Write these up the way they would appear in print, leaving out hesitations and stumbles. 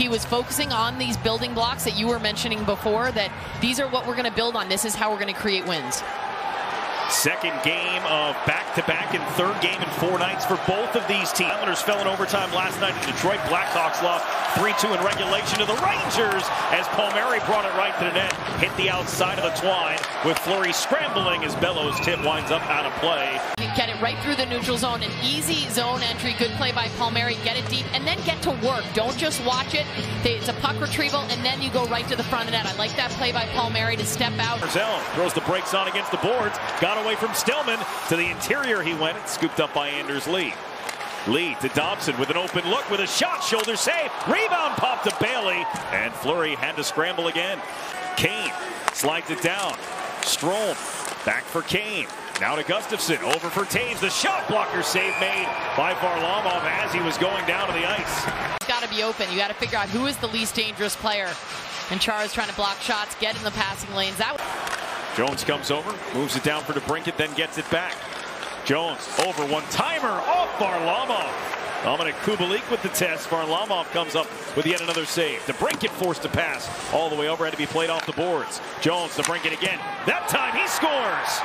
he was focusing on these building blocks that you were mentioning before, that these are what we're going to build on. This is how we're going to create wins. Second game of back-to-back and third game in 4 nights for both of these teams. Islanders fell in overtime last night in Detroit. Blackhawks lost 3-2 in regulation to the Rangers as Palmieri brought it right to the net. Hit the outside of the twine with Fleury scrambling as Bellows' tip winds up out of play. You get it right through the neutral zone. An easy zone entry. Good play by Palmieri. Get it deep and then get to work. Don't just watch it. It's a puck retrieval and then you go right to the front of the net. I like that play by Palmieri to step out. Barzal throws the brakes on against the boards. Got away from Stillman. To the interior he went. Scooped up by Anders Lee. Lee to Dobson with an open look with a shot. Shoulder save. Rebound popped to Bailey. And Fleury had to scramble again. Kane slides it down. Strome back for Kane. Now to Gustafsson. Over for Taves. The shot blocker save made by Varlamov as he was going down to the ice. It's got to be open. You got to figure out who is the least dangerous player. And Chara's trying to block shots, get in the passing lanes. Jones comes over, moves it down for DeBrincat, then gets it back. Jones over one-timer off Varlamov. Dominic Kubalik with the test. Varlamov comes up with yet another save. DeBrincat forced to pass all the way over, had to be played off the boards. Jones, DeBrincat again. That time he scores!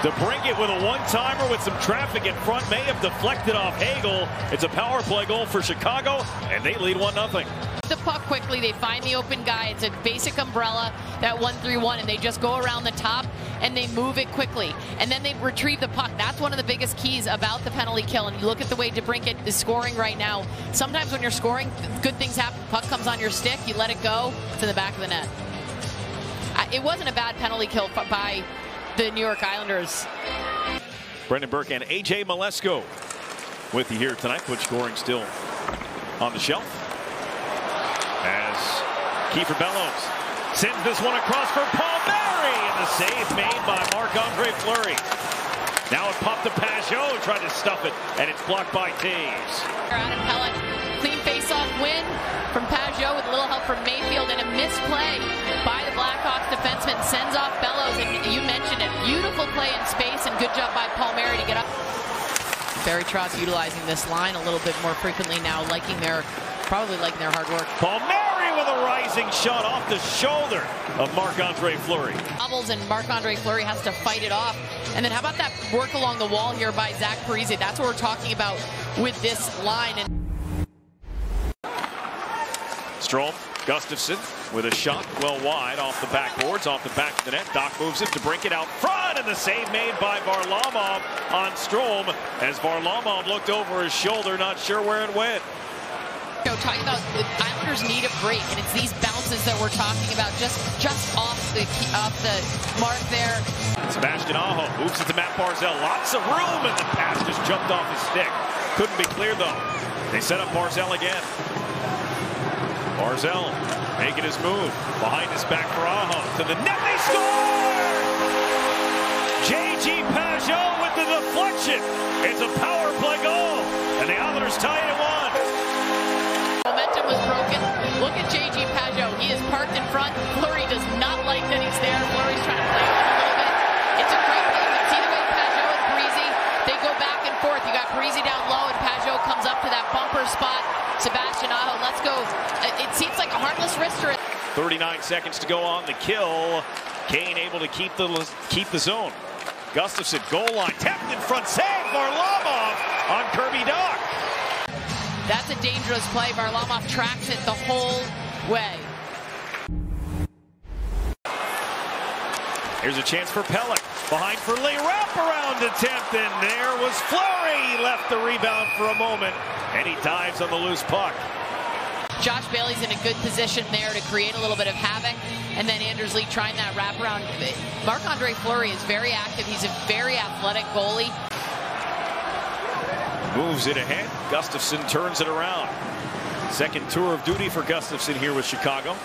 DeBrincat with a one-timer with some traffic in front, may have deflected off Hagel. It's a power play goal for Chicago, and they lead 1-0. The puck quickly, they find the open guy. It's a basic umbrella, that 1-3-1, and they just go around the top and they move it quickly. And then they retrieve the puck. That's one of the biggest keys about the penalty kill. And you look at the way DeBrincat is scoring right now. Sometimes when you're scoring, good things happen. Puck comes on your stick, you let it go to the back of the net. It wasn't a bad penalty kill by the New York Islanders. Brendan Burke and A.J. Malesko with you here tonight. Put scoring still on the shelf. As Kiefer Bellows sends this one across for Palmieri, and the save made by Marc-André Fleury. Now it popped to Pajot, tried to stuff it, and it's blocked by Taves. Adam Pellet, clean face-off win from Pajot with a little help from Mayfield, and a misplay by the Blackhawks defenseman sends off Bellows, and you mentioned it, beautiful play in space, and good job by Palmieri to get up. Barry Trotz utilizing this line a little bit more frequently now, probably liking their hard work. Palmieri with a rising shot off the shoulder of Marc-André Fleury. Doubles, and Marc-André Fleury has to fight it off. And then how about that work along the wall here by Zach Parise? That's what we're talking about with this line. Strome, Gustafsson with a shot well wide off the backboards, off the back of the net. Doc moves it to DeBrincat out front, and the save made by Varlamov on Strome as Varlamov looked over his shoulder, not sure where it went. Talking about the Islanders need a break, and it's these bounces that we're talking about, just off the mark there. Sebastian Aho moves it to Matt Barzal. Lots of room, and the pass just jumped off his stick. Couldn't be cleared, though. They set up Barzal again. Barzal making his move. Behind his back for Aho. To the net, they score! J.G. Pajot with the deflection. It's a power play goal, and the Islanders tie it at 1. Momentum was broken. Look at J.G. Pajot. He is parked in front. Fleury does not like that he's there. Fleury's trying to play with him a little bit. It's a great play. You can see the way Pajot and Parise, they go back and forth. You got Parise down low, and Pajot comes up to that bumper spot. Sebastian Aho, let's go. It seems like a heartless wrister. 39 seconds to go on the kill. Kane able to keep the zone. Gustafsson, goal line, tapped in front, save Varlamov on Kirby Dach. That's a dangerous play. Varlamov tracks it the whole way. Here's a chance for Pellet. Behind for Lee. Wraparound attempt, and there was Fleury. He left the rebound for a moment, and he dives on the loose puck. Josh Bailey's in a good position there to create a little bit of havoc. And then Anders Lee trying that wraparound. Marc-André Fleury is very active. He's a very athletic goalie. Moves it ahead. Gustafsson turns it around. Second tour of duty for Gustafsson here with Chicago.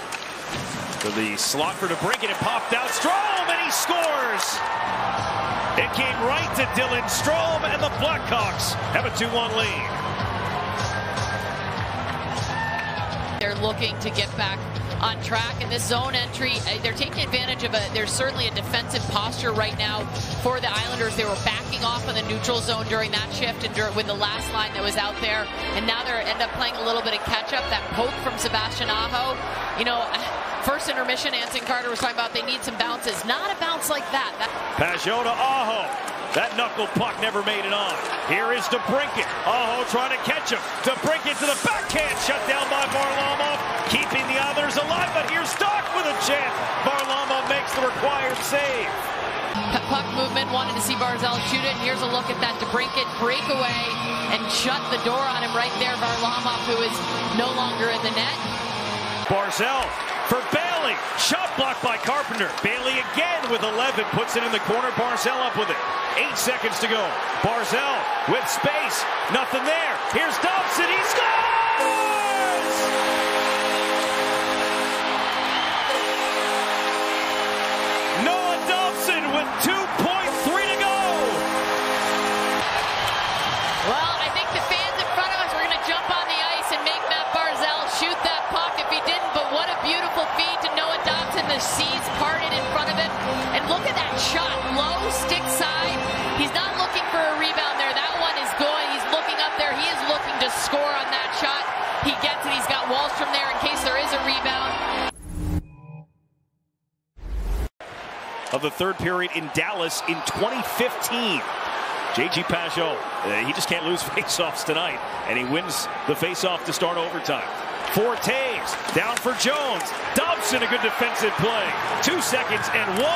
To the slot for DeBrincat. It popped out. Strome, and he scores! It came right to Dylan Strome, and the Blackhawks have a 2-1 lead. They're looking to get back on track. And this zone entry, they're taking advantage of there's certainly a defensive posture right now for the Islanders. They were backing off in the neutral zone during that shift and with the last line that was out there. And now they end up playing a little bit of catch-up. That poke from Sebastian Aho, you know, first intermission, Anson Carter was talking about they need some bounces. Not a bounce like that. Pajot to Aho. That knuckle puck never made it on. Here is DeBrincat. Aho trying to catch him. DeBrincat to the backhand. Shut down by Varlamov. Keeping the Islanders alive, but here's Stock with a chance. Varlamov makes the required save. Puck movement, wanted to see Barzal shoot it. And here's a look at that DeBrincat breakaway and shut the door on him right there. Varlamov, who is no longer in the net. Barzal for Bailey. Shot blocked by Carpenter. Bailey again with 11. Puts it in the corner. Barzal up with it. 8 seconds to go. Barzal with space. Nothing there. Here's Dobson. He scores! Noah Dobson with 2.3 to go. Well, I think the fans in front of us were going to jump on the ice and make Matt Barzal shoot that puck if he didn't. But what a beautiful feed to Noah Dobson. The seas parted in front of him. And look at that shot. Low stick side. He's not looking for a rebound there. That one is going. He's looking up there. He is looking to score on that shot. He gets it. He's got Wallstrom there in case there is a rebound. Of the third period in Dallas in 2015. J.G. Pajot, he just can't lose faceoffs tonight, and he wins the faceoff to start overtime. For Taves, down for Jones. Dobson, a good defensive play. 2 seconds and 1.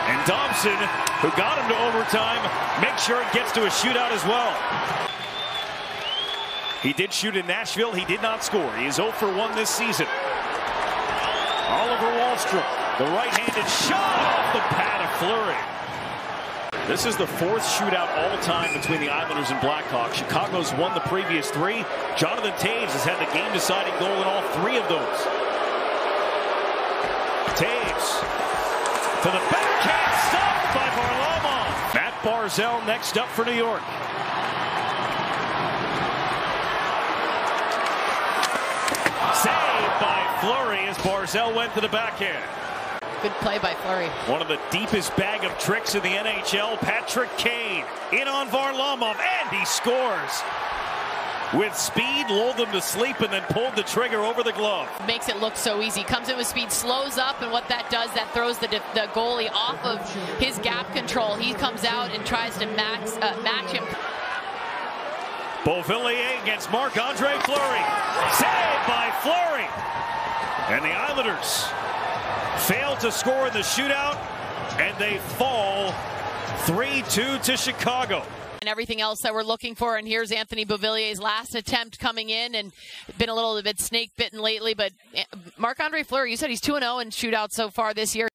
And Dobson, who got him to overtime, makes sure it gets to a shootout as well. He did shoot in Nashville. He did not score. He is 0 for 1 this season. Oliver Wallstrom, the right-handed shot off the pad of Fleury. This is the 4th shootout all time between the Islanders and Blackhawks. Chicago's won the previous 3. Jonathan Taves has had the game-deciding goal in all 3 of those. Taves to the backhand, stopped by Varlamov. Matt Barzal next up for New York. Saved by Fleury as Barzal went to the backhand. Good play by Fleury. One of the deepest bag of tricks in the NHL. Patrick Kane in on Varlamov, and he scores. With speed, lulled them to sleep, and then pulled the trigger over the glove. Makes it look so easy. Comes in with speed, slows up, and what that does, that throws the goalie off of his gap control. He comes out and tries to match him. Beauvillier against Marc-André Fleury. Saved by Fleury. And the Islanders fail to score in the shootout, and they fall 3-2 to Chicago. And everything else that we're looking for, and here's Anthony Beauvillier's last attempt coming in, and been a little bit snake bitten lately, but Marc-André Fleury, you said he's 2-0 in shootouts so far this year.